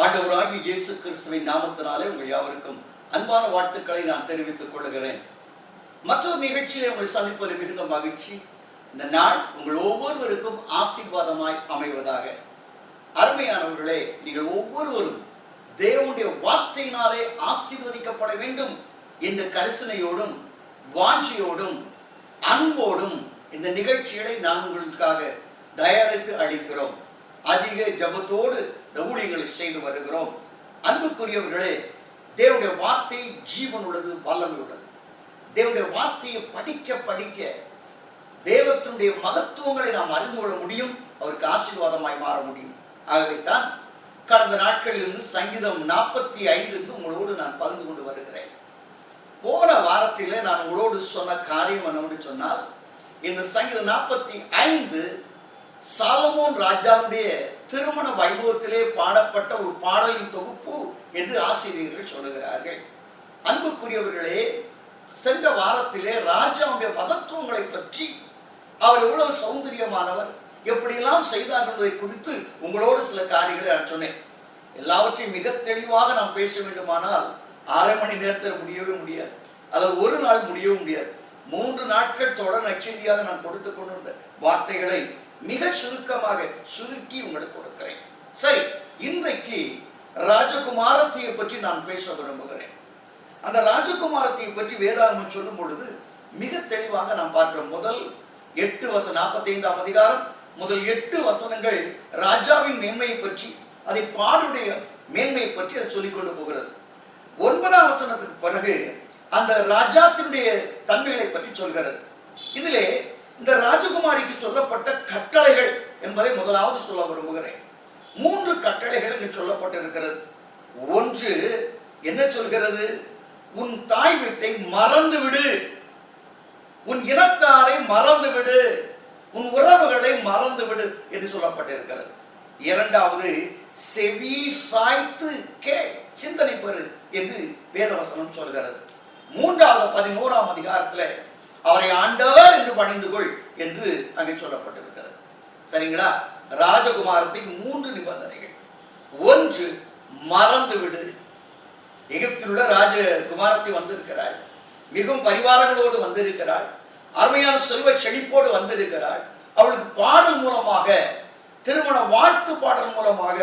ஆண்டவராகிய இயேசு கிறிஸ்துவின் நாமத்தினாலே உங்கள் யாவருக்கும் அன்பான வாழ்த்துக்களை நான் தெரிவித்துக் கொள்கிறேன். மற்றொரு நிகழ்ச்சியிலே உங்களை சந்திப்பதில் மிகுந்த மகிழ்ச்சி. இந்த நாள் உங்கள் ஒவ்வொருவருக்கும் ஆசீர்வாதமாய் அமைவதாக. அருமையானவர்களே, நீங்கள் ஒவ்வொருவரும் தேவனுடைய வார்த்தையினாலே ஆசீர்வதிக்கப்பட வேண்டும் என்ற கரிசனையோடும் வாஞ்சியோடும் அன்போடும் இந்த நிகழ்ச்சிகளை நான் உங்களுக்காக தயாரித்து அளிக்கிறோம். அதிக ஜபத்தோடு இந்த ஊழியங்களை செய்து வருகிறோம். அன்புக்குரியவர்களே, தேவனுடைய வார்த்தை ஜீவன் உள்ளது, வல்லமை உள்ளது. தேவனுடைய வார்த்தையை படிக்க படிக்க தேவத்தினுடைய மகத்துவங்களை நாம் அறிந்து கொள்ள முடியும், அவருக்கு ஆசீர்வாதமாய் மாற முடியும். ஆகவே தான் கடந்த நாட்களிலிருந்து சங்கீதம் 45 உங்களோடு நான் பகிர்ந்து கொண்டு வருகிறேன். போன வாரத்திலே நான் உங்களோடு சொன்ன காரியம் என்னவென்று சொன்னால், இந்த சங்கீதம் 45 சாலமோன் ராஜாவுடைய திருமண வைபவத்திலே பாடப்பட்ட ஒரு பாடலின் தொகுப்பு என்று ஆசிரியர்கள் சொல்லுகிறார்கள். அன்புக்குரியவர்களே, சென்ற வாரத்திலே ராஜாவுடைய மகத்துவங்களை பற்றி, அவர் எவ்வளவு சௌந்தரியமானவர், எப்படியெல்லாம் செய்தார் என்பதை குறித்து உங்களோடு சில காரியங்களை நான் சொன்னேன். எல்லாவற்றையும் மிக தெளிவாக நாம் பேச வேண்டுமானால் 1/2 மணி நேரத்தில் முடியவே முடியாது, அல்லது ஒரு நாள் முடியவும் முடியாது. 3 நாட்கள் தொடர் நற்செய்தியாக நான் கொடுத்து கொண்டிருந்த வார்த்தைகளை மிக சுருக்கமாக சுருக்கி உங்களுக்கு கொடுக்கிறேன். சரி, இன்றைக்கு ராஜகுமாரத்தியை பற்றி நான் பேச விரும்புகிறேன். அந்த ராஜகுமாரத்தியை பற்றி வேதாகமம் சொல்லும் பொழுது மிக தெளிவாக நாம் பார்க்கிறோம். முதல் 8 வசனம், 45ஆம் அதிகாரம் முதல் 8 வசனங்கள் ராஜாவின் மேன்மையை பற்றி, அதை பாடுடைய மேன்மையை பற்றி அதை சொல்லிக் கொண்டு போகிறது. 9ஆம் வசனத்துக்கு பிறகு அந்த ராஜாத்தினுடைய தன்மைகளை பற்றி சொல்கிறது. இதிலே இந்த ராஜகுமாரிக்கு சொல்லப்பட்ட கட்டளைகள் என்பதை முதலாவது சொல்ல விரும்புகிறேன். 3 கட்டளைகள் இங்கு சொல்லப்பட்டிருக்கிறது. ஒன்று என்ன சொல்கிறது? உன் தாய் வீட்டை மறந்து விடு, உன் இனத்தாரை மறந்து விடு, உன் உறவுகளை மறந்து விடு என்று சொல்லப்பட்டிருக்கிறது. இரண்டாவது, செவி சாய்த்து கே, சிந்தனை பெறு என்று வேதவசனம் சொல்கிறது. மூன்றாவது 11ஆம் அதிகாரத்தில் அவரை ஆண்டவர் என்று பணிந்து கொள் என்று அங்கே சொல்லப்பட்டிருக்கிறது. சரிங்களா? ராஜகுமாரத்துக்கு 3 நிபந்தனைகள். ஒன்று, மறந்து விடு. எகிப்தில் உள்ள ராஜகுமாரத்தை வந்திருக்கிறாள், மிகவும் பரிவாரங்களோடு வந்திருக்கிறாள், அருமையான செல்வ செழிப்போடு வந்திருக்கிறாள். அவளுக்கு பாடல் மூலமாக, திருமண வாழ்த்து பாடல் மூலமாக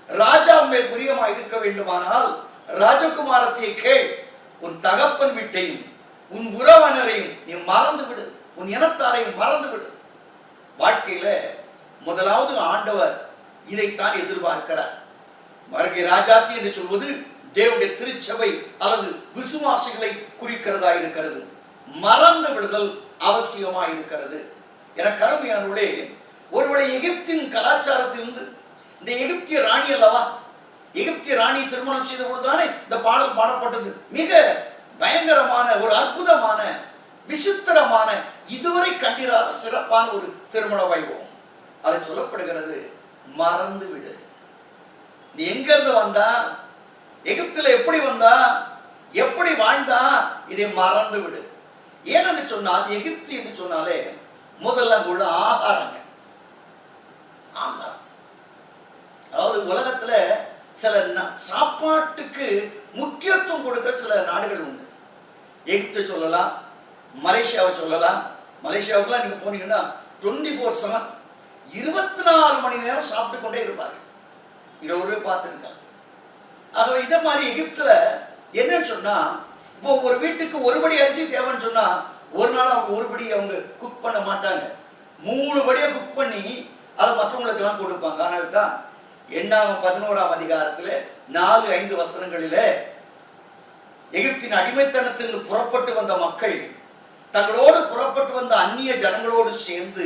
ராஜா மேல் பிரியமாய் இருக்க வேண்டுமானால் ராஜகுமாரத்தை கேள், உன் தகப்பன் வீட்டையும் உன் உறவினரையும் நீ மறந்து விடு, உன் இனத்தாரையும் மறந்து விடு. வாழ்க்கையில முதலாவது ஆண்டவர் இதைத்தான் எதிர்பார்க்கிறார். மறுகை ராஜாத்தி என்று சொல்வது தேவனுடைய திருச்சபை அல்லது விசுவாசிகளை குறிக்கிறதா இருக்கிறது. மறந்து விடுதல் அவசியமா இருக்கிறது. என கருமையானவர்களே, ஒருவேளை எகிப்தின் கலாச்சாரத்திலிருந்து, இந்த எகிப்திய ராணி அல்லவா, எகிப்திய ராணி திருமணம் செய்த பொழுதுதானே இந்த பாடல் பாடப்பட்டது. மிக பயங்கரமான, ஒரு அற்புதமான, விசித்திரமான, இதுவரை கண்டிராத சிறப்பான ஒரு திருமண வைபவம். அது சொல்லப்படுகிறது, மறந்து விடு. நீ எங்க இருந்து வந்தா, எகிப்துல எப்படி வந்தா, எப்படி வாழ்ந்தா, இதை மறந்து விடு. ஏன்னு சொன்னால், எகிப்து என்று சொன்னாலே முதல்ல உள்ள ஆகாரங்க, ஆகாரம். அதாவது உலகத்துல சில சாப்பாட்டுக்கு முக்கியத்துவம் கொடுக்கிற சில நாடுகள் உண்டு. எகிப்தை சொல்லலாம், மலேசியாவை சொல்லலாம். மலேசியாவுக்குலாம் நீங்க போனீங்கன்னா 24/7 24 மணி நேரம் சாப்பிட்டு கொண்டே இருப்பார்கள். இங்க ஒரு பார்த்துருக்காங்க. ஆகவே இதை மாதிரி எகிப்துல என்னன்னு சொன்னா, இப்போ ஒரு வீட்டுக்கு ஒரு படி அரிசி தேவைன்னு சொன்னா ஒரு நாள் அவங்க ஒரு படி அவங்க குக் பண்ண மாட்டாங்க, 3 படியை குக் பண்ணி அதை மற்றவங்களுக்கு எல்லாம் கொடுப்பாங்க. ஆனால் தான் 11ஆம் அதிகாரத்தில் 4-5 வசனங்களிலே எகிப்தின் அடிமைத்தனத்தில் புறப்பட்டு வந்த மக்கள் தங்களோடு புறப்பட்டு வந்த அந்நிய ஜனங்களோடு சேர்ந்து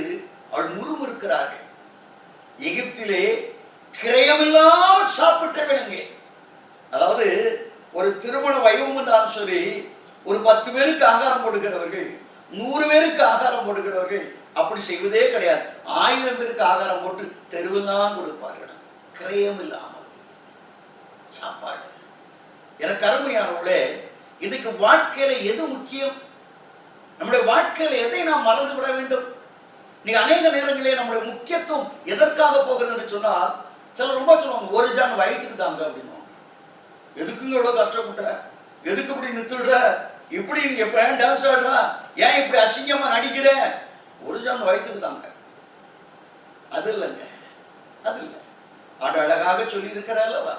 அவள் முறுமுறுக்கிறார்கள். எகிப்திலே கிரயமில்லாமல் சாப்பிட்ட விலங்கு. அதாவது ஒரு திருமண வைபவம் என்றாலும் சரி, ஒரு 10 பேருக்கு ஆகாரம் கொடுக்கிறவர்கள், 100 பேருக்கு ஆகாரம் கொடுக்கிறவர்கள் அப்படி செய்வதே கிடையாது. 1000 பேருக்கு ஆகாரம் போட்டு தெருவெல்லாம் கொடுப்பார்கள், கிரயம் இல்லாமல் சாப்பாடு. எனக்கு அருமையானவர்களே, இன்னைக்கு வாழ்க்கையில எது முக்கியம்? நம்முடைய வாழ்க்கையில எதை நாம் மறந்து விட வேண்டும்? நீங்க அநேக நேரங்களே நம்முடைய முக்கியத்துவம் எதற்காக போகிறது என்று சொன்னால், சிலர் ரொம்ப சொல்லுவாங்க, ஒரு ஜான் ஜனம் வயிற்றுக்கு தாங்க அப்படின்னு. எதுக்குங்க இவ்வளவு கஷ்டப்பட்ட, எதுக்கு இப்படி நிறுத்துடுற, இப்படி எப்ப டான்ஸ் ஆடுறா, ஏன் இப்படி அசிங்கமா நடிக்கிற, ஒரு ஜனம் வயிற்றுக்கு தாங்க. அது இல்லைங்க, அது இல்லை. ஆண்டு அழகாக சொல்லி இருக்கிற அல்லவா,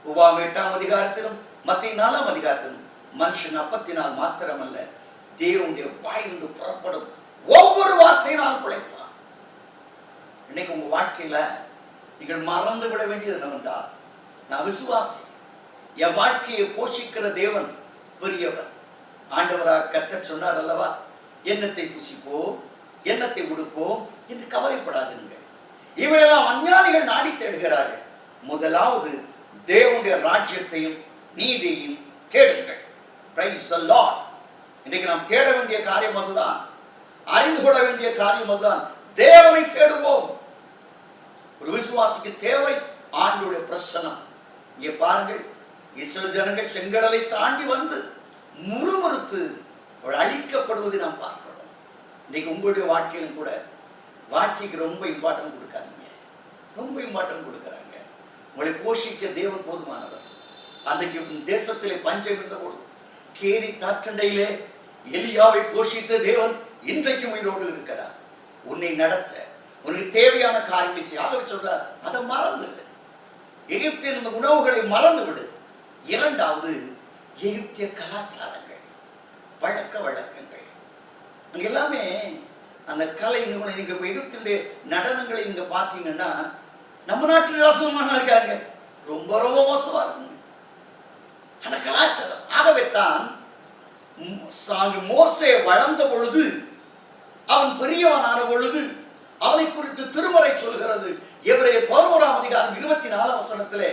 உபாகம் 8ஆம் அதிகாரத்திலும் மத்திய 4ஆம் அதிகாரத்திலும் மனுஷன் அப்பத்தினால் மாத்திரமல்ல தேவனுடைய வாயிலிருந்து புறப்படும் ஒவ்வொரு வார்த்தையினால் பிழைப்பான். இன்னைக்கு உங்க வாழ்க்கையில நீங்கள் மறந்து விட வேண்டியது என்னவென்றால், நான் விசுவாசி, என் வாழ்க்கையை போஷிக்கிற தேவன் பெரியவர். ஆண்டவராக கர்த்தர் சொன்னார் அல்லவா, எண்ணத்தை புசிப்போம் எண்ணத்தை உடுப்போம் என்று கவலைப்படாதீர்கள். இவையெல்லாம் அஞ்ஞானிகள் நாடி தேடுகிறார்கள். முதலாவது தேவனுடைய ராஜ்யத்தையும் நீதியையும் தேடுங்கள். Praise the Lord. இன்னைக்கு நாம் தேட வேண்டிய காரியம் அதுதான், அறிந்து கொள்ள வேண்டிய காரியம் அதுதான். தேவனை தேடுவோம். ஒரு விசுவாசிக்கு தேவை ஆண்டவருடைய பிரசன்னம். இங்கே பாருங்கள், இஸ்ரவேல் ஜனங்கள் செங்கடலை தாண்டி வந்து முறுமுறுத்து அழிக்கப்படுவதை நாம் பார்க்கிறோம். இன்னைக்கு உங்களுடைய வாழ்க்கையிலும் கூட வாழ்க்கைக்கு ரொம்ப இம்பார்ட்டன்ட் கொடுக்காதீங்க, ரொம்ப இம்பார்ட்டன்ட் கொடுக்குறாங்க. உங்களை போஷிக்க தேவன் போதுமானவர். அன்றைக்கு தேசத்திலே பஞ்சம் இருந்தபோது கேரி தாற்றண்டையிலே எலியாவை போஷித்த தேவன் இன்றைக்கு உயிரோடு இருக்கிறார். உன்னை நடத்த, உனக்கு தேவையான காரியங்களை செய்ய சொல்றார். அதை மறந்துடு. எகிப்தின் உணவுகளை மறந்து விடு. இரண்டாவது, எகிப்திய கலாச்சாரங்கள், பழக்க வழக்கங்கள், அங்க எல்லாமே அந்த கலை நிபுணர். நீங்க எகிப்தினுடைய நடனங்களை நீங்க பார்த்தீங்கன்னா நம்ம நாட்டில் ரசமான இருக்காங்க, ரொம்ப ரொம்ப மோசமா இருக்கும் அந்த கலாச்சாரம். ஆகவே தான் மோசே வளர்ந்த பொழுது, அவன் பெரியவனான பொழுது அவனை குறித்து திருமறை சொல்கிறது. எபிரேயர் 11ஆம் அதிகாரம் 24ஆம் வசனத்திலே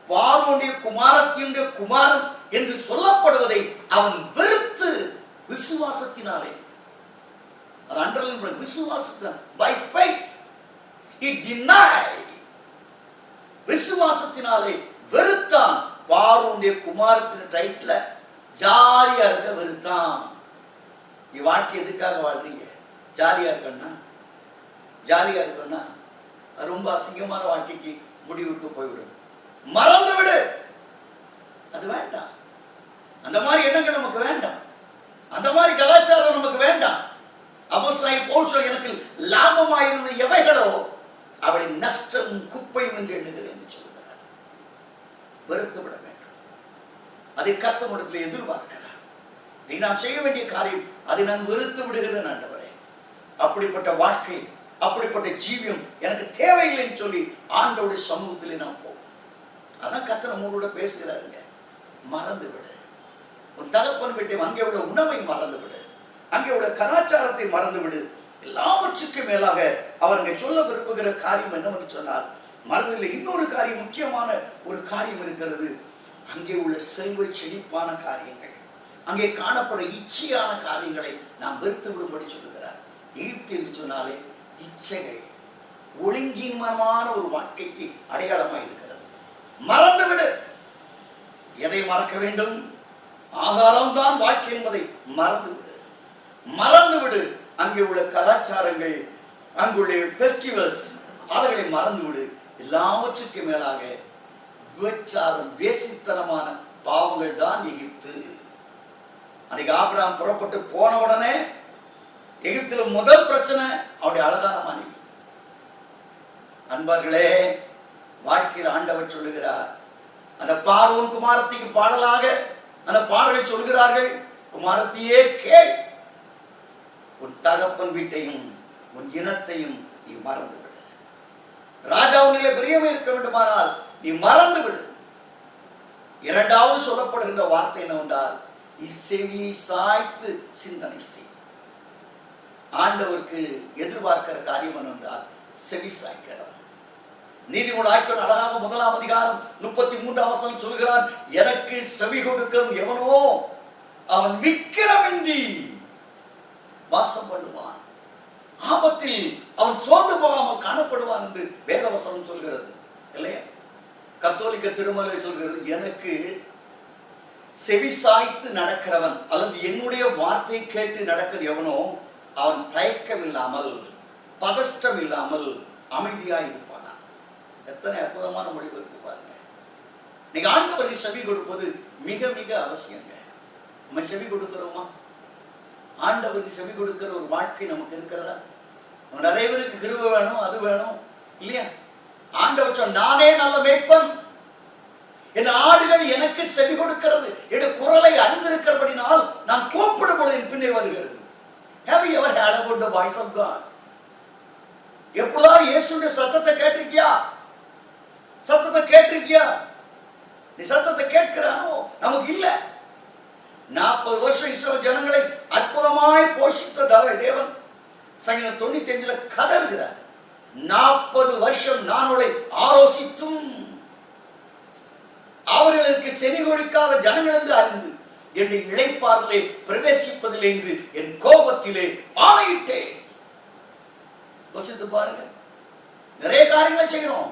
பார்வோனுடைய குமாரத்தினுடைய குமாரன் என்று சொல்லப்படுவதை அவன் வெறுத்து விசுவாசத்தினாலே, அது அண்டர்லைன் பண்ண, விசுவாசத்தினால், by faith he denied, விசுவாசத்தினாலே வெறுத்தான். பார்வோனுடைய குமாரத்தின் டைட்டில் ஜாலியா இருக்க வெறுத்தான். வாழ்க்கை எதுக்காக வாழ்றீங்க? ஜாலியா இருக்கணும்னா, ஜாலியா இருக்கணும்னா ரொம்ப அசிங்கமான வாழ்க்கைக்கு முடிவுக்கு போய்விடும். மறந்து விடு, அது வேண்டாம். அந்த மாதிரி எண்ணங்கள் நமக்கு வேண்டாம், அந்த மாதிரி கலாச்சாரம் நமக்கு வேண்டாம். அப்போஸ்தலனாகிய பவுல் சொல்ல, எனக்கு லாபமாயிருந்த எவைகளோ அவளை நஷ்டம் குப்பையும் என்று எண்ணுகிறேன் என்று சொல்கிறார். வெறுத்து விட வேண்டும். அதை கர்த்தரிடத்தில் எதிர்பார்க்கிறார். நீ நான் செய்ய வேண்டிய காரியம், அதை நான் வெறுத்து விடுகிறேன் ஆண்டவரே. அப்படிப்பட்ட வாழ்க்கை, அப்படிப்பட்ட ஜீவியம் எனக்கு தேவையில்லைன்னு சொல்லி ஆண்டவருடைய சமூகத்திலே நாம் போவோம். அதான் கர்த்தர் நம்மளோட பேசுகிறாருங்க. மறந்து விடு. உன் தகப்பன் வீட்டை அங்கே உள்ள உணவை மறந்து விடு, அங்கே உள்ள கலாச்சாரத்தை மறந்து விடு. எல்லாவற்றுக்கும் மேலாக அவர் அங்கே சொல்ல விரும்புகிற காரியம் என்னவென்று சொன்னால், மறதில்லை, இன்னொரு காரியம், முக்கியமான ஒரு காரியம் இருக்கிறது. அங்கே உள்ள செல்வ செழிப்பான காரியங்கள், அங்கே காணப்படும் இச்சையான காரியங்களை நாம் வெறுத்து விடும்படி சொல்லுகிறார். எகிப்து என்று சொன்னாலே இச்சைகள், ஒழுங்கீனமான ஒரு வாழ்க்கைக்கு அடையாளமாக இருக்கிறது. மறந்து விடு. எதை மறக்க வேண்டும்? ஆகாரம் தான் வாழ்க்கை என்பதை மறந்து விடு, மறந்து விடு. அங்கே உள்ள கலாச்சாரங்கள், அங்குள்ள ஃபெஸ்டிவல்ஸ், அவைகளை மறந்து விடு. எல்லாவற்றுக்கும் மேலாக விபச்சாரம், வேசித்தனமான பாவங்கள் தான் எகிப்து. அன்னைக்கு ஆபிரகாம் புறப்பட்டு போன உடனே எகிப்தில முதல் பிரச்சனை அவருடைய அழகான மனைவி. அன்பர்களே, வாழ்க்கையில் ஆண்டவர் சொல்லுகிறார், அந்த பார்வோன் குமாரத்திக்கு பாடலாக அந்த பாடலை சொல்கிறார்கள். குமாரத்தியே கேள், உன் தகப்பன் வீட்டையும் உன் இனத்தையும் நீ மறந்து விடு. ராஜாவுனிலே பிரியமே இருக்க வேண்டுமானால் நீ மறந்து விடு. இரண்டாவது சொல்லப்படுகின்ற வார்த்தை என்னவென்றால், நீ செவி சாய்த்து சிந்தனை செய். ஆண்டவருக்கு எதிர்பார்க்கிற காரியம் என்னவென்றால் செவி சாய்க்கிறவன். நீதிமொழி ஆய்வு அழகாக 1ஆம் அதிகாரம் 33ஆம் வசனம் சொல்கிறான், எனக்கு செவி கொடுக்கும் எவனோ அவன் விக்கிரமின்றி வாசம் பண்ணுவான், ஆபத்தில் அவன் சோர்ந்து போகாமல் காணப்படுவான் என்று வேதவசனம் சொல்கிறது இல்லையா? கத்தோலிக்க திருமலை சொல்கிறது, எனக்கு செவி சாய்த்து நடக்கிறவன் அல்லது என்னுடைய வார்த்தை கேட்டு நடக்கிற எவனோ அவன் தயக்கம் இல்லாமல், பதஷ்டம் இல்லாமல் அமைதியாய் இருப்பானா. எத்தனை அற்புதமான மொழிபெயர்ப்பு பாருங்க. நீங்க ஆண்டவருக்கு செவி கொடுப்பது மிக மிக அவசியங்க. நம்ம செவி கொடுக்கிறோமா? ஆண்டவருக்கு செவி கொடுக்கிற ஒரு வாழ்க்கை நமக்கு இருக்கிறதா? நிறைய பேருக்கு கிருபை வேணும், அது வேணும் இல்லையா? ஆண்டவர் சொன்ன, நானே நல்ல மேய்ப்பன், என் ஆடுகள் எனக்கு செவி கொடுக்கிறது, என் குரலை அறிந்திருக்கிறபடினால் நான் கூப்பிடும் பொழுது என் பின்னே வருகிறது. Have you ever heard about the voice of God? எப்பொழுதாவது இயேசுடைய சத்தத்தை கேட்டிருக்கியா? சத்தத்தை கேட்டிருக்கியா? நீ சத்தத்தை கேட்கிறானோ? நமக்கு இல்ல. 40 வருஷம் இஸ்ரவேல் ஜனங்களை அற்புதமாய் போஷித்த தேவன் சங்கீதம் 95 கதறுகிறார். 40 வருஷம் நான் அவளை ஆலோசித்தும் அவர்களுக்கு செவி கொடுக்காத ஜனங்களிலிருந்து அறிந்து என்னுடைய இளைப்பாறுதலை பிரவேசிப்பதில்லை என்று என் கோபத்திலே ஆணையிட்டேன். யோசித்து பாருங்க. நிறைய காரியங்களை செய்கிறோம்.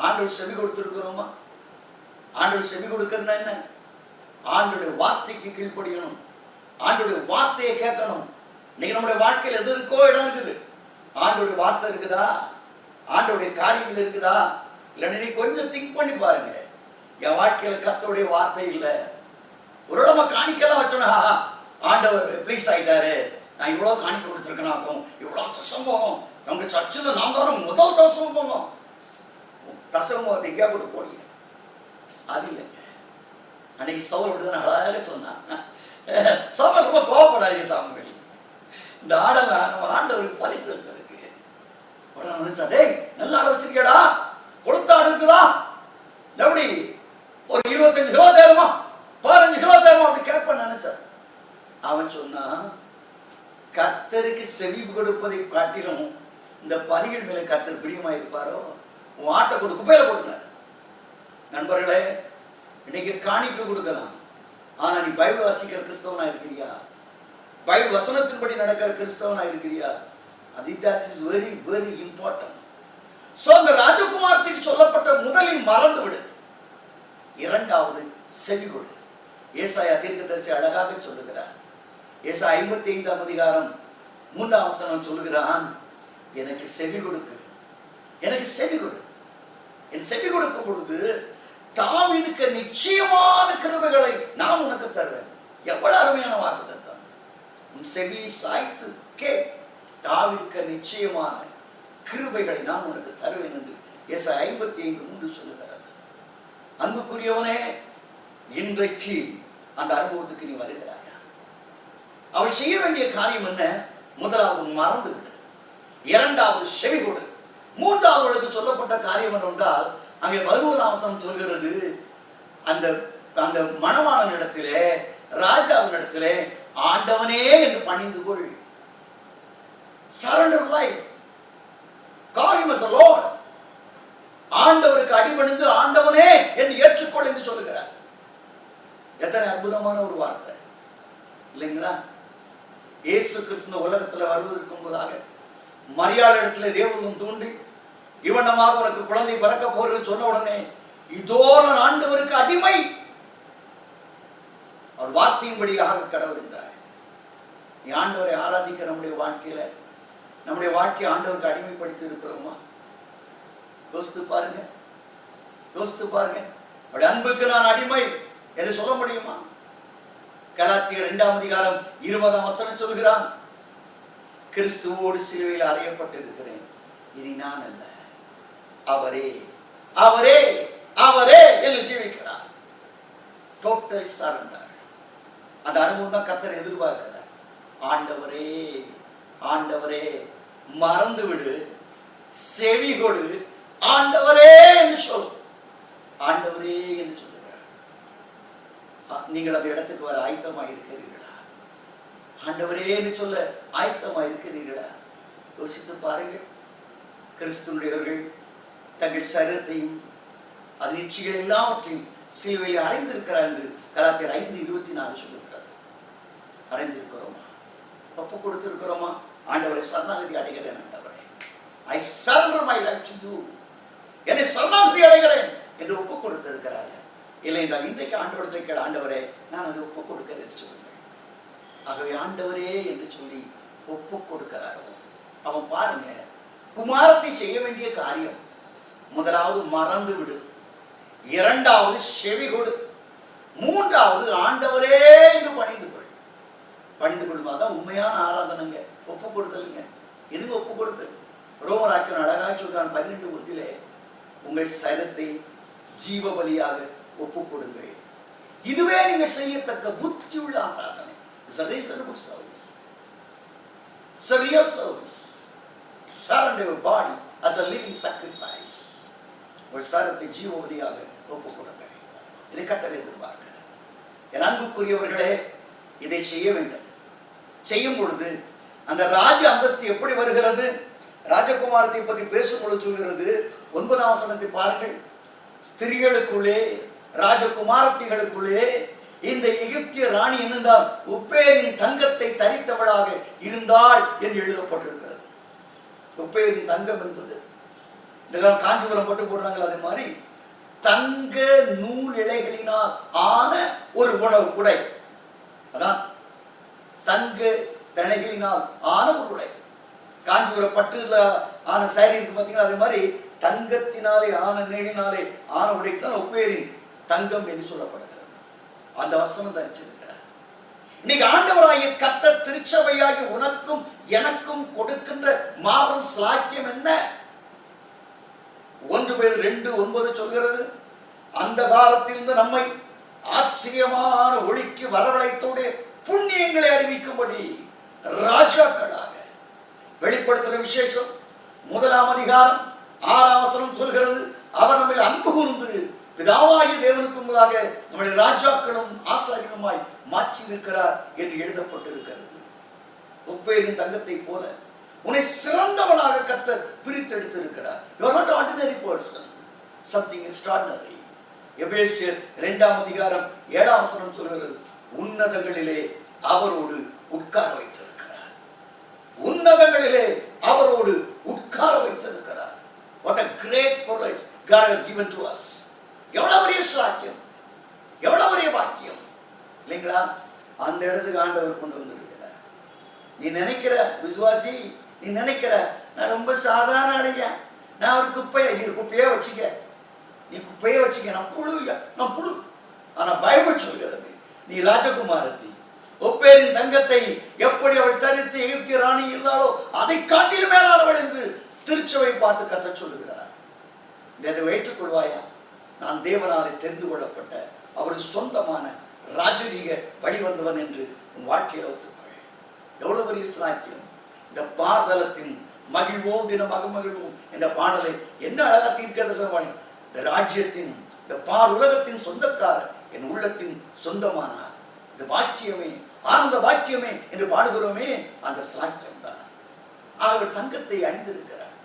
ஆண்டவர் செவி கொடுத்திருக்கிறோமா? ஆண்டவர் செவி கொடுக்கிறதுனா என்ன? ஆண்டவருடைய வார்த்தைக்கு கீழ்ப்படியணும், ஆண்டவருடைய வார்த்தையை கேட்கணும். இன்னைக்கு நம்முடைய வாழ்க்கையில் எது இருக்கோ இடம் இருக்குது. ஆண்டவருடைய வார்த்தை இருக்குதா? ஆண்டவருடைய காரியங்கள் இருக்குதா? இல்லை, நீ கொஞ்சம் திங்க் பண்ணி பாருங்க. என் வாழ்க்கையில கர்த்தருடைய வார்த்தை இல்லை. ஒரு நம்ம காணிக்கலாம் வச்சோன்னா, ஆண்டவர் ப்ளீஸ் ஆயிட்டாரு, நான் இவ்வளவு காணிக்க கொடுத்துருக்கேனாக்கும், இவ்வளவு தசம்பம் நம்ம சர்ச்சில் நான் தானே முதல் தசம்பம். தசம்பம் எங்கேயா கூட போடிய அது இல்லைங்க. அன்னைக்கு சவுல் அப்படிதான் அழகாக சொன்னான். சவுல் ரொம்ப கோவப்படாதீங்க சாமுவேல், இந்த ஆடெல்லாம் நம்ம ஆண்டவருக்கு பலி செலுத்துறதுக்கு. நினைச்சா, டேய் நல்ல ஆடை வச்சிருக்கேடா, கொளுத்த ஆடு இருக்குதா, எப்படி ஒரு 25 கிலோ தேருமா, 15 கிலோ தேருமா அப்படி கேட்பான்னு நினைச்சான். அவன் சொன்னா, கர்த்தருக்கு செவி கொடுப்பதை காட்டிலும் இந்த பலிகள் மேல கர்த்தர் பிரியமா இருப்பாரோ, உன் ஆட்டை கொடு, குப்பையில கொடுங்க. நண்பர்களே, இன்னைக்கு காணிக்க கொடுக்கலாம், ஆனா நீ பைபிள் வாசிக்கிற கிறிஸ்தவனா இருக்கிறியா? பைபிள் வசனத்தின்படி நடக்கிற கிறிஸ்தவனா இருக்கிறியா? அது that is very very important. So அந்த ராஜகுமாரத்துக்கு சொல்லப்பட்ட முதலில் மறந்து விடு, இரண்டாவது செவி கொடு. ஏசாயா தீர்க்கதரிசி அழகாக சொல்லுகிறார். ஏசாயா 55ஆம் அதிகாரம் 3ஆம் வசனம் சொல்லுகிறான், எனக்கு செவி கொடுக்கு, எனக்கு செவி கொடு. என் செவி கொடுக்கும் பொழுது தாவீதுக்கு நிச்சயமான கிருபைகளை நான் உனக்கு தருவேன். எவ்வளவு அருமையான வாக்குத்தத்தம். உன் செவி சாய்த்து கேள், தாவீதுக்கு நிச்சயமான கிருபைகளை நான் உனக்கு தருவேன் என்று ஏசாயா 55:3 சொல்லுகிறது. அன்புக்குரியவனே, இன்றைக்கு அந்த அனுபவத்துக்கு நீ வருகிறாயா? அவள் செய்ய வேண்டிய காரியம் என்ன? முதலாவது மறந்து விடு, இரண்டாவது செவி கொடு, மூன்றாவது அவளுக்கு சொல்லப்பட்ட காரியம் என்றால் அங்கே 11ஆம் வசனம் சொல்கிறது, அந்த அந்த மணவாளன் இடத்திலே, ராஜாவின் இடத்திலே, ஆண்டவனே என்று பணிந்து கொள். Surrender life, call him as a Lord. ஆண்டவருக்கு அடிபணிந்து ஆண்டவனே என்று ஏற்றுக்கொள் என்று சொல்லுகிறார். எத்தனை அற்புதமான ஒரு வார்த்தை இல்லைங்களா? இயேசு கிறிஸ்து உலகத்துல வருவதற்கு முன்பதாக மரியாள் இடத்துல தேவதூதன் தோன்றி, இவனமாக உனக்கு குழந்தை பிறக்க போறது சொன்ன உடனே, இதோ நான் ஆண்டவருக்கு அடிமை, அவர் வார்த்தையின்படியாக கடவுள் என்றார். நீ ஆண்டவரை ஆராதிக்க நம்முடைய வாழ்க்கையில, நம்முடைய வாழ்க்கையை ஆண்டவருக்கு அடிமைப்படுத்தி இருக்கிறோமா? யோசித்து பாருங்க, யோசித்து பாருங்க. அவருடைய அன்புக்கு நான் அடிமை என்று சொல்ல முடியுமா? கலாத்தியர் 2ஆம் அதிகாரம் 20ஆம் வசனம் சொல்கிறான், கிறிஸ்துவோடு சிலுவையில் அறையப்பட்டிருக்கிறேன், இனி நான் அல்ல, அவரே அவரே அவரே என்று ஜீவிக்கிறார். Total surrender. அந்த அனுபவம் தான் கர்த்தர் எதிர்பார்க்கிறார். ஆண்டவரே ஆண்டவரே, மறந்து விடு, செவி கொடு, ஆண்டவரே என்று சொல். ஆண்டவரே என்று சொல்லுகிறார். நீங்கள் அந்த இடத்துக்கு வர ஆயத்தமாக இருக்கிறீர்களா? ஆண்டவரே என்று சொல்ல ஆயத்தமாக இருக்கிறீர்களா? யோசித்து பாருங்கள். கிறிஸ்துவர்கள் தங்கள் சரீரத்தையும் அது நிச்சயங்கள் எல்லாவற்றையும் சிலுவையில் அறைந்திருக்கிறார் என்று கலாத்தியர் 5:24 சொல்லுகிறது. அறைந்திருக்கிறோமா? ஒப்பு கொடுத்திருக்கிறோமா? ஆண்டவரை சரணாகதி அடைகிறேன், ஆண்டவரே, I surrender my life to you, என்னை சரணாகதி அடைகிறேன் என்று ஒப்பு கொடுத்திருக்கிறார். இல்லை என்றால் இன்றைக்கு ஆண்டவரத்தை கேள், ஆண்டவரே நான் அதை ஒப்பு கொடுக்கிறேன் என்று சொல்லுங்கள். ஆகவே ஆண்டவரே என்று சொல்லி ஒப்பு கொடுக்கிறாரோ, அவன் பாருங்க, குமாரத்தை செய்ய வேண்டிய காரியம் முதலாவது மறந்து விடு, இரண்டாவது செவி கொடு, மூன்றாவது ஆண்டவரே என்று பணிந்து கொள். பணிந்து கொள்வாதான் உண்மையான ஆராதனைங்க, ஒப்பு கொடுத்தலுங்க. எதுக்கு ஒப்பு கொடுத்தல்? ரோமராக்கியன் அழகாக சொல்றான் 12:1, உங்கள் சரத்தை ஜீவ பலியாக ஒப்பு கொடுங்கள், இதுவே நீங்க செய்யத்தக்க புத்தியுள்ள ஆராதனை. It's a reasonable service. It's a real service. Surrender your body as a living sacrifice. உங்கள் சரத்தை ஜீவ பலியாக ஒப்பு கொடுங்கள். இதை கர்த்தர் எதிர்பார்க்கிறார். என் அன்புக்குரியவர்களே, இதை செய்ய வேண்டும். செய்யும் பொழுது அந்த ராஜ அந்தஸ்து எப்படி வருகிறது? ராஜகுமாரத்தை பற்றி பேசும்பொழுது சொல்கிறது 9ஆம் வசனத்தை பாருங்கள். ஸ்திரீகளுக்குள்ளே ராஜகுமாரத்திகளுக்குள்ளே இந்த எகிப்திய ராணி என்னென்றால் உப்பேரின் தங்கத்தை தரித்தவளாக இருந்தாள் என்று எழுதப்பட்டிருக்கிறது. உப்பேரின் தங்கம் என்பது இந்த காஞ்சிபுரம் பட்டு போடுறாங்களா, அதே மாதிரி தங்க நூல் இழைகளினால் ஆன ஒரு உடை, அதான் தங்க தணைகளினால் ஆன ஒரு உடை. காஞ்சிபுரம் பட்டுல ஆன சாரி இருக்கு பார்த்தீங்கன்னா, அதே மாதிரி தங்கத்தினாலே ஆன நெழினாலே ஆன உடைக்கு தான் ஒப்பேரின் தங்கம் என்று சொல்லப்படுகிறது. அந்த வசனம் தரிச்சிருக்கிறார். இன்னைக்கு ஆண்டவராகிய கர்த்தர் திருச்சபையாகி உனக்கும் எனக்கும் கொடுக்கின்ற மாபெரும் சாக்கியம் என்ன? 1 பேதுரு 2:9 சொல்கிறது, அந்த காலத்திலிருந்து நம்மை ஆச்சரியமான ஒளிக்கு வரவழைத்தோடு புண்ணியங்களை அறிவிக்கும்படி ராஜாக்களாக வெளிப்படுத்துகிற விசேஷம் 1ஆம் அதிகாரம் 6ஆம் வசனம் சொல்கிறது, அவர் நம்மில் அன்பு கூர்ந்து பிதாவாகிய தேவனுக்கு முன்பாக நம்முடைய ராஜாக்களும் ஆசாரியனுமாய் மாற்றி இருக்கிறார் என்று எழுதப்பட்டிருக்கிறது. உப்பேரின் தங்கத்தை போல உன்னை சிறந்தவனாக கர்த்தர் பிரித்தெடுத்து இருக்கிறார். You are not an ordinary person, something extraordinary. எபேசியர் 2ஆம் அதிகாரம் 7ஆம் வசனம் சொல்கிறது, உன்னதங்களிலே அவரோடு உட்கார வைத்திருக்கிறார். உன்னதங்களிலே அவரோடு உட்கார வைத்திருக்கிறார். What a great privilege God has given to us. எவ்வளவு பெரிய சாக்கியம், எவ்வளவு பெரிய பாக்கியம் இல்லைங்களா? அந்த இடத்துக்கு ஆண்டவர் கொண்டு வந்திருக்கிறார். நீ நினைக்கிற விசுவாசி, நீ நினைக்கிற நான் ரொம்ப சாதாரண அடைஞ்சேன், நான் ஒரு குப்பையே வச்சுக்க, நீ குப்பையே வச்சுக்க, நான் புழு. ஆனா பைபிள் சொல்கிறது, நீ ராஜகுமாரத்தி, ஒப்பேரின் தங்கத்தை எப்படி அவள் தரித்து எகிப்திய ராணி இருந்தாலோ அதை காட்டிலும் மேலானவள் என்று திருச்சபை பார்த்து கர்த்தர் சொல்லுகிறார். இதை ஏற்றுக்கொள்வாயா? நான் தேவனாலே தெரிந்து கொள்ளப்பட்ட அவருக்கு சொந்தமான ராஜரீக வழிவந்தவன் என்று உன் வாழ்க்கையில் ஒத்துக்கொள். எவ்வளவு பெரிய சாக்கியம்! இந்த பாரதலத்தின் மகிழ்வோம் தினமாக மகிழ்வோம் என்ற பாடலை என்ன அழகா தீர்க்கிறது சொல்வாங்க. இந்த ராஜ்யத்தின் இந்த பார் உலகத்தின் சொந்தக்காரர் என் உள்ளத்தின் சொந்தமானார். இந்த பாக்கியமே ஆனந்த பாக்கியமே என்று பாடுகிறோமே, அந்த சாக்கியம் தான். அவள் தங்கத்தை அணிந்திருக்கிறார்,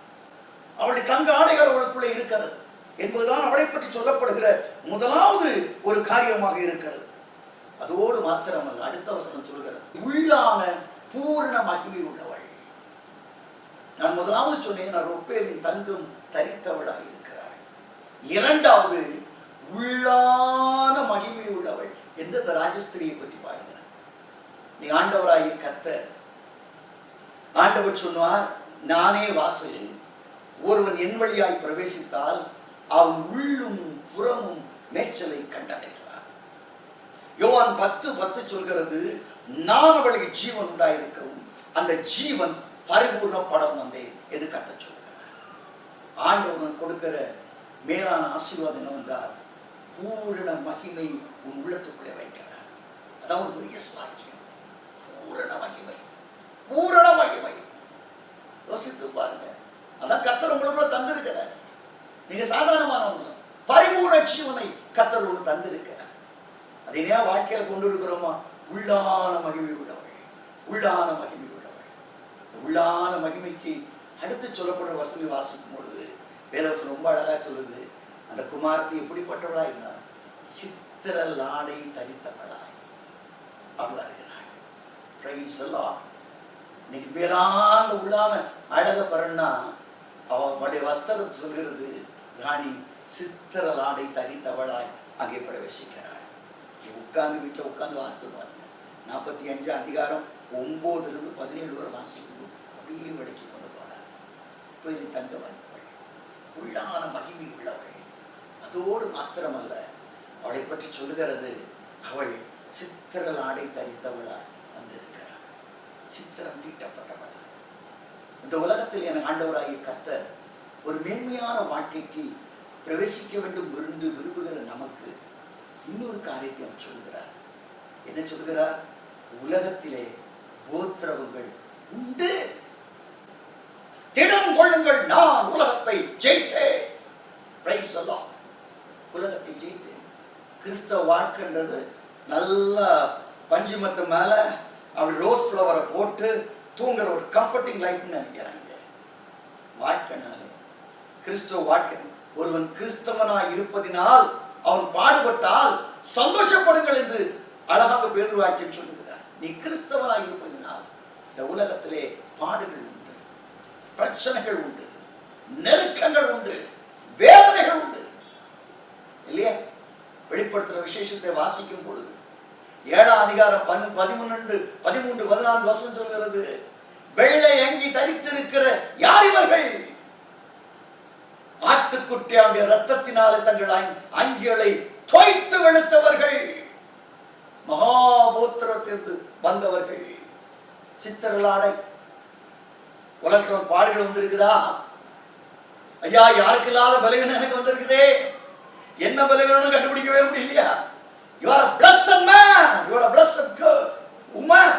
அவளுடைய தங்க ஆடைகள் அவளுக்குள்ளே இருக்கிறது என்பதுதான் அவளை பற்றி சொல்லப்படுகிற முதலாவது ஒரு காரியமாக இருக்கிறது. அதோடு மாத்திரமல்ல, அடுத்த வசனம் சொல்கிறது, உள்ளான பூரண மகிமை உள்ளவள். நான் முதலாவது சொன்னேன், நான் ஒப்பேரின் தங்கம் தரித்தவளாக இருக்கிறாள். இரண்டாவது உள்ளான மகிமை உள்ளவள் என்று அந்த ராஜஸ்திரியை பற்றி பாடுகிறார். நீ ஆண்டவராகிய கர்த்தர், ஆண்டவர் சொன்னார், நானே வாசல், ஒருவன் என் வழியாய் பிரவேசித்தால் அவன் உள்ளும் புறமும் மேய்ச்சலை கண்டடைகிறான். யோவான் 10:10 சொல்கிறது, நான் அவளுக்கு ஜீவன் உண்டாயிருக்கவும் அந்த ஜீவன் பரிபூர்ணப்படம் வந்தேன் என்று கர்த்தர் சொல்கிறார். ஆண்டவன் கொடுக்கிற மேலான ஆசீர்வாதம் என்னவென்றால், பூரண மகிமை உன் உள்ளத்துக்குள்ளே வைக்கிறார். அதான் ஒரு பெரிய சாக்கியம். பூரண மகிமை, பூரண மகிமை. யோசித்து பாருங்க. அதான் கர்த்தர் உங்களுக்குள்ள தந்திருக்கிறார். நீங்க சாதாரணமானவங்க, பரிபூர்ண ஜீவனை கர்த்தர் உங்களுக்கு தந்திருக்கிறார். அதை ஏன் வாழ்க்கையில கொண்டு இருக்கிறோமா? உள்ளான மகிமை உள்ளவள், உள்ளான மகிமை உள்ளவள். உள்ளான மகிமைக்கு அடுத்து சொல்லப்படுற வசதி வாசிக்கும் பொழுது வேதவசனம் ரொம்ப அழகா சொல்லுது, அந்த குமாரத்தை எப்படிப்பட்டவளா இருந்தார்? சித்திரலாடை தரித்தவளாய் அவள் வருகிறாள். Praise the Lord. இன்னைக்கு மேலான உள்ளான அழக பரன்னா அவளுடைய வஸ்திரத்தை சொல்கிறது, ராணி சித்திரலாடை தரித்தவளாய் அங்கே பிரவேசிக்கிறாள். உட்கார்ந்து வீட்டில் உட்கார்ந்து வாசித்து பாருங்க. 45ஆம் அதிகாரம் 9 - 17 வரை வாசிக்கும். அப்படியே விளக்கி கொண்டு போறார். இப்போ தங்க வந்தவள், உள்ளான மகிமை உள்ளவள். அதோடு மாத்திரமல்ல, அவளை பற்றி சொல்லுகிறது, அவள் சித்திரல் ஆடை தரித்தவளா வந்திருக்கிறாள். சித்திரம் தீட்டப்பட்டவளா. இந்த உலகத்தில் என ஆண்டவராகிய கர்த்தர் ஒரு மேன்மையான வாழ்க்கைக்கு பிரவேசிக்க வேண்டும் விரும்புகிற நமக்கு இன்னொரு காரியத்தை அவர் சொல்லுகிறார். என்ன சொல்லுகிறார்? உலகத்திலே உபத்திரவங்கள் உண்டு, திடம் கொள்ளுங்கள், நான் உலகத்தை ஜெயித்தேன். Praise the Lord. உலகத்தை ஜெயித்தேன். கிறிஸ்தவ வாழ்க்கைன்றது நல்ல பஞ்சுமத்து மேல அவள் ரோஸ் ஃப்ளவரை போட்டு தூங்குற ஒரு கம்ஃபர்டிங் லைஃப்னு நினைக்கிறாங்க. வாழ்க்கைனாலே கிறிஸ்தவ வாழ்க்கை, ஒருவன் கிறிஸ்தவனாய் இருப்பதினால் அவன் பாடுபட்டால் சந்தோஷப்படுங்கள் என்று அழகாக பேதுரு வாக்கியம் சொல்லுகிறார். நீ கிறிஸ்தவனாய் இருப்பதினால் இந்த உலகத்திலே பாடுகள் உண்டு, பிரச்சனைகள் உண்டு, நெருக்கங்கள் உண்டு, வேதனைகள் உண்டு இல்லையா? வெளிப்படுத்துகிற விசேஷத்தை வாசிக்கும் பொழுது 7ஆம் அதிகாரம் 13, 14 வசனம் சொல்கிறது, வெள்ளை அங்கி தரித்திருக்கிற யார் இவர்கள்? ஆட்டுக்குட்டியாவுடைய ரத்தத்தினாலே தங்கள் அங்கிகளை தோய்த்து வெளுத்தவர்கள், மகாபோத்திரத்திலிருந்து வந்தவர்கள். சித்திரலாடை. உலகத்தில் பாடுகள் வந்திருக்குதா? ஐயா, யாருக்கு இல்லாத பலவீனம் எனக்கு வந்திருக்குதே. என்ன பலவீனம் கண்டுபிடிக்கவே முடியலையா? You are a blessed man, you are a blessed girl, woman.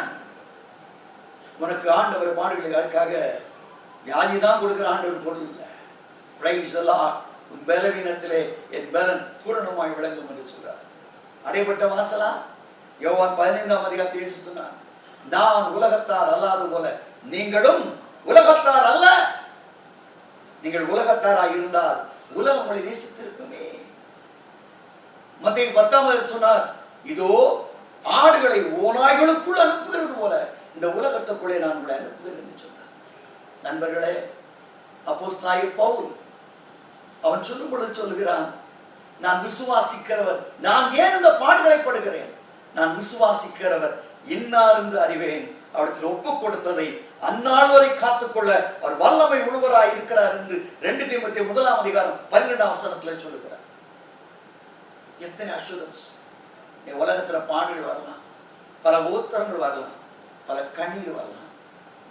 உனக்கு ஆண்டவர் பாடுகளுக்காக வியாதிதான் கொடுக்கிற ஆண்டவர் பொருள் இல்லை. Praise the Lord. உன் பலவீனத்திலே என் பலன் பூரணமாய் விளங்கும் என்று சொல்றார். அடைபட்ட வாசலா யோவான் 15ஆம் அதிகாரத்தை சொன்னார், நான் உலகத்தார் அல்லாது போல நீங்களும் உலகத்தார் அல்ல. நீங்கள் உலகத்தாராய் இருந்தால் உலகம் உங்களை நேசித்திருக்குமே. மத்தேயு 10ஆம் சொன்னார், இதோ ஆடுகளை ஓநாய்களுக்குள் அனுப்புகிறது போல இந்த உலகத்துக்குள்ளே நான் உங்களை அனுப்புகிறேன் என்று சொன்னார். நண்பர்களே, அப்போஸ்தலனாகிய பவுல் அவன் சொல்லும் பொழுது சொல்லுகிறான், நான் விசுவாசிக்கிறவர், நான் ஏன் இந்த பாடுகளை படுகிறேன்? நான் விசுவாசிக்கிறவர் இன்னார் என்று அறிவேன். அவரிடத்தில் ஒப்பு கொடுத்ததை அந்நாள் வரை காத்துக்கொள்ள அவர் வல்லமை உழுவராய் இருக்கிறார் என்று 2 தீமோத்தேயு 1ஆம் அதிகாரம் 12ஆம் வசனத்தில் சொல்லுகிறார். எத்தனை அஷூரன்ஸ்! உலகத்துல பாடுகள் வரலாம், பல உத்தரங்கள் வரலாம், பல கண்ணீர் வரலாம்.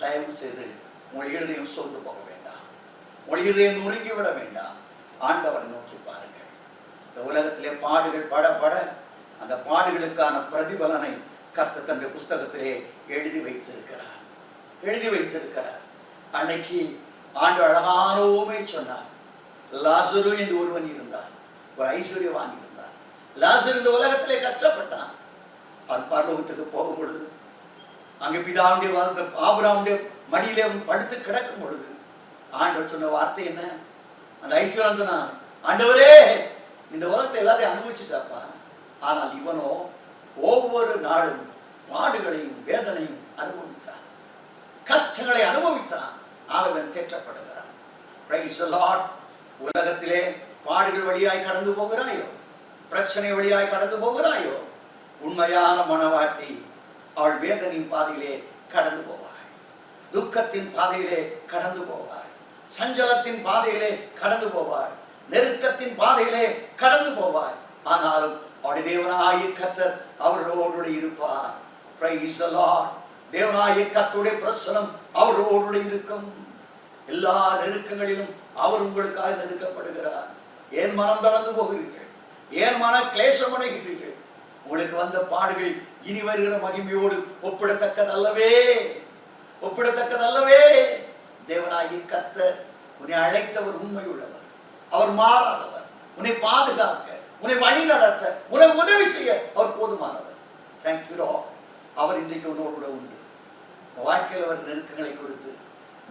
தயவு செய்து உங்கள் இருதயம் சோர்ந்து போக வேண்டாம், உங்கள் இருதயம் நொறுங்கி விட வேண்டாம். ஆண்டவரை நோக்கி பாருங்கள். இந்த உலகத்திலே பாடுகள் பட பட அந்த பாடுகளுக்கான பிரதிபலனை கர்த்தர் தன்னுடைய புஸ்தகத்திலே எழுதி வைத்திருக்கிறார். அன்னைக்கு ஆண்டு அழகான ஓமை சொன்னார். லாசரு என்று ஒருவன் இருந்தான், ஒரு ஐஸ்வர்யவான் இருந்தான். லாசரு இந்த உலகத்திலே கஷ்டப்பட்டான். அவன் பரலோகத்துக்கு போகும் பொழுது அங்கே பிதாவுடைய ஆபிரகாமுடைய மடியிலே அவன் படுத்து கிடக்கும் பொழுது ஆண்டவர் சொன்ன வார்த்தை என்ன? அந்த ஐஸ்வர்யன் சொன்னான், ஆண்டவரே, இந்த உலகத்தை எல்லாத்தையும் அனுபவிச்சுட்டாப்பா, ஆனால் இவனோ ஒவ்வொரு நாளும் பாடுகளையும் வேதனையும் அனுபவித்தான், கஷ்டங்களை அனுபவித்தான். அவன் தேற்றப்படுகிறான். Praise the Lord. உலகத்திலே பாடுகள் வழியாய் கடந்து போகிறாயோ, பிரச்சனை வழியாய் கடந்து போகிறாயோ, உண்மையான மனவாட்டி அவள் வேதனையின் பாதையிலே கடந்து போவாள், துக்கத்தின் பாதையிலே கடந்து போவாள், சஞ்சலத்தின் பாதையிலே கடந்து போவாள், நெருக்கத்தின் பாதையிலே கடந்து போவாள். ஆனாலும் அவருடைய தேவனாகிய கர்த்தர் அவர்களோடு இருப்பார். Praise the Lord. தேவனாகிய கர்த்தருடைய பிரசன்னம் அவர்களோடு இருக்கும். எல்லா நெருக்கங்களிலும் அவர் உங்களுக்காக நெருக்கப்படுகிறார். ஏன் மனம் தளர்ந்து போகிறீர்கள்? ஏன் மன கிளேசம் அடைகிறீர்கள்? உங்களுக்கு வந்த பாடுகள் இனி வருகிற மகிமையோடு ஒப்பிடத்தக்கதல்லவே. தேவனாகிய கர்த்தர் உன்னை அழைத்தவர் உண்மை உள்ளவர், அவர் மாறாதவர். உன்னை பாதுகாக்க, உன்னை வழி நடத்த, உன்னை உதவி செய்ய அவர் போதுமானவர். Thank you Lord. அவர் இன்றைக்கு உன்னோடு கூட உண்டு. வாழ்க்கையில் அவர் நெருக்கங்களை குறித்து,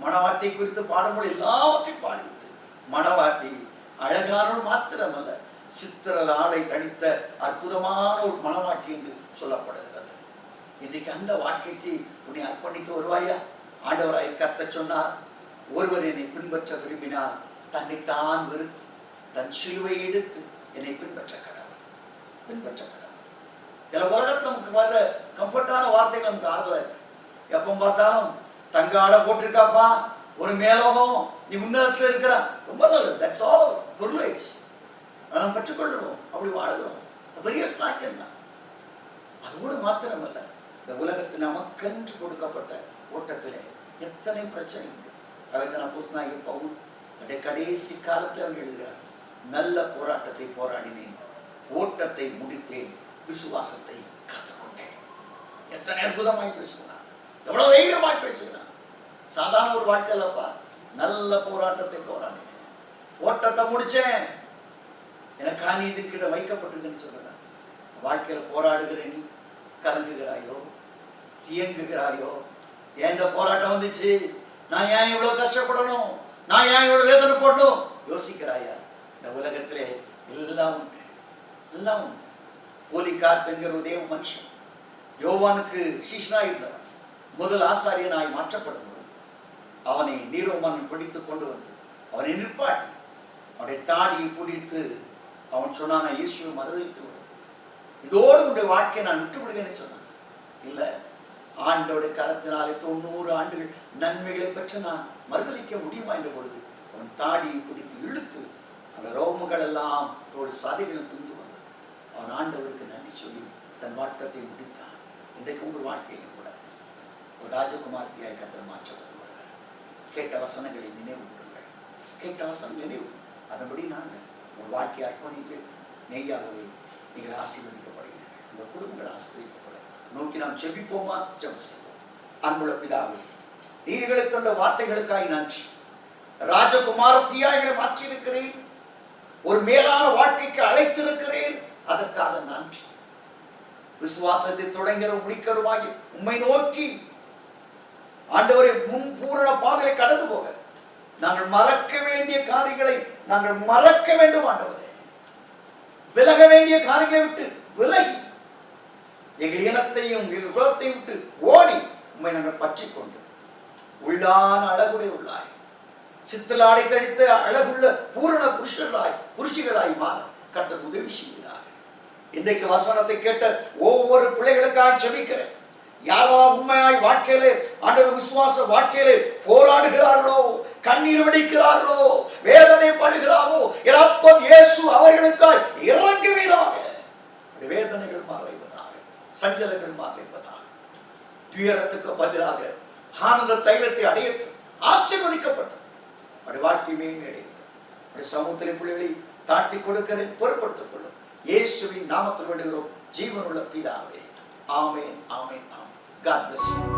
மணவாட்டி குறித்து பாடும்போது எல்லாவற்றையும் பாடிவிட்டு, மணவாட்டி அழகானவள் மாத்திரமல்ல, சித்திரல் ஆடை தனித்த அற்புதமான ஒரு மணவாட்டி என்று சொல்லப்படுகிறது. இன்றைக்கு அந்த வாழ்க்கைக்கு உன்னை அர்ப்பணித்து வருவாயா? ஆண்டவராய் கர்த்தர் சொன்னார், ஒருவர் என்னை பின்பற்ற விரும்பினால் தன்னைத்தான் வெறுத்து தன் சிலுவை எடுத்து என்னை பின்பற்ற கடவுள். சில உலகத்தில் நமக்கு வர கம்ஃபர்டான வார்த்தைகள் நமக்கு ஆறுதலா இருக்கு. எப்போ பார்த்தாலும் தங்க ஆடை போட்டிருக்காப்பா, ஒரு மேலோகம், நீ உன்னதத்தில் இருக்கிற, ரொம்ப நல்லது. That's all privilege. நாம் பெற்றுக்கொள்கிறோம், அப்படி வாழுகிறோம். பெரிய ஸ்லாக்கியம் தான். அதோடு மாத்திரமல்ல, இந்த உலகத்தில் நமக்கென்று கொடுக்கப்பட்ட ஓட்டத்திலே எத்தனை பிரச்சனை உண்டு. அவைத்தான் அப்போஸ்தலனாகிய பவுல் கடைசி காலத்தில் அவன் எழுதுகிறார், நல்ல போராட்டத்தை போராடினேன், ஓட்டத்தை முடித்தேன், விசுவாசத்தை காத்துக்கொண்டேன். எத்தனை அற்புதமாய் பேசுகிறான், எவ்வளவு தைரியமாய் பேசுகிறான். சாதாரண ஒரு வாழ்க்கையிலப்பா, நல்ல போராட்டத்தை போராடினேன், ஓட்டத்தை முடிச்சேன், எனக்கு நீதிக்கிட்ட வைக்கப்பட்டிருக்குன்னு சொல்றான். வாழ்க்கையில போராடுகிற நீ கலங்குகிறாயோ, தியங்குகிறாயோ, ஏன் இந்த போராட்டம் வந்துச்சு, நான் ஏன் இவ்வளவு கஷ்டப்படணும், நான் ஏன் இவ்வளவு வேதனை போடணும் யோசிக்கிறாயா? இந்த உலகத்திலே எல்லாம் உண்டு, எல்லாம் உண்டு. போலிகார்ப் என்கிற ஒரு தேவ மனுஷன் யோவானுக்கு சீஷனாய் இருந்தவன் முதல் ஆசாரியனாய் மாற்றப்படும் பொழுது அவனை நீரோ மன்னன் பிடித்து கொண்டு வந்து அவனை நிற்பாட்டி அவனுடைய தாடியை பிடித்து அவன் சொன்னான், இயேசுவை மறுதலித்து விடு, இதோடு உன்னுடைய வாழ்க்கையை நான் விட்டு விடுகிறேன்னு சொன்னான். இல்லை, ஆண்டோடைய கரத்தினாலே 90 ஆண்டுகள் நன்மைகளை பெற்று நான் மறுதலிக்க முடியுமா என்ற பொழுது அவன் தாடியை பிடித்து இழுத்து அந்த ரோமங்கள் எல்லாம் ஒரு சதைகளும் பிந்து வந்து அவன் ஆண்டவருக்கு நன்றி சொல்லி தன் வாட்டத்தை முடித்தான். இன்றைக்கு உங்கள் வாழ்க்கையிலும் கூட ஒரு ராஜகுமார்த்தியாய் கர்த்தர் மாற்ற வருவார்கள். கேட்ட வசனங்களை நினைவு கூறுங்கள், கேட்ட வசனம் நினைவு, அதன்படி நாங்கள் உங்கள் வாழ்க்கையை அர்ப்பணிங்கள். மெய்யாகவே நீங்கள் ஆசீர்வதிக்கப்படுவீர்கள், உங்கள் குடும்பங்கள் ஆசீர்வதிக்கப்படும். நோக்கி நாம் ஜெபிப்போமா? ஜெபம் செய்வோம். அன்புள்ள பிதாவே, நீர்களுக்கு தந்த வார்த்தைகளுக்காய் நன்றி. ராஜகுமாரத்தியா எங்களை மாற்றியிருக்கிறேன், ஒரு மேலான வாழ்க்கைக்கு அழைத்திருக்கிறேன், அதற்காக நன்றி. விசுவாசத்தை தொடங்கிற முடிக்கிறவாகி உம்மை நோக்கி ஆண்டவரை முன் பூரண பாதையை கடந்து போக நாங்கள் மறக்க வேண்டிய காரியங்களை நாங்கள் மறக்க வேண்டும். ஆண்டவரே, விலக வேண்டிய காரியங்களை விட்டு விலகி எங்கள் இனத்தையும் எங்கள் குலத்தையும் விட்டு ஓடி உண்மை நாங்கள் பற்றி கொண்டு உள்ளான அழகுடைய உள்ளாய் சித்தலாடை தடித்த அழகுள்ள பூரண புருஷர்களாய் மாற கர்த்தர் உதவி செய்கிறார். இன்றைக்கு வசனத்தை கேட்ட ஒவ்வொரு பிள்ளைகளுக்காக ஜெபிக்கிறேன். யாரெல்லாம் உண்மையாய் வாழ்க்கையிலே ஆண்டவர் விசுவாச வாழ்க்கையிலே போராடுகிறார்களோ, கண்ணீர் வடிக்கிறார்களோ, வேதனைப்படுகிறாரோ, அப்பன் இயேசு அவர்களுக்காய் இறங்குவீராக. வேதனைகள் மாறுவதாக, சஞ்சலங்கள் மாறுவதாக, துயரத்துக்கு பதிலாக ஆனந்த தைலத்தை அடையட்டும், ஆசீர்வதிக்கப்பட்டது அப்படி வாழ்க்கை மேன்மையடையட்டும். சமூகத்திலே பிள்ளைகளை தாட்டி கொடுக்கிறேன், பொறுப்படுத்திக் கொள்ளும். இயேசுவின் நாமத்தில் வேண்டுகிறோம், ஜீவனுள்ள பிதாவே. ஆமென், ஆமென், ஆமென். God bless you.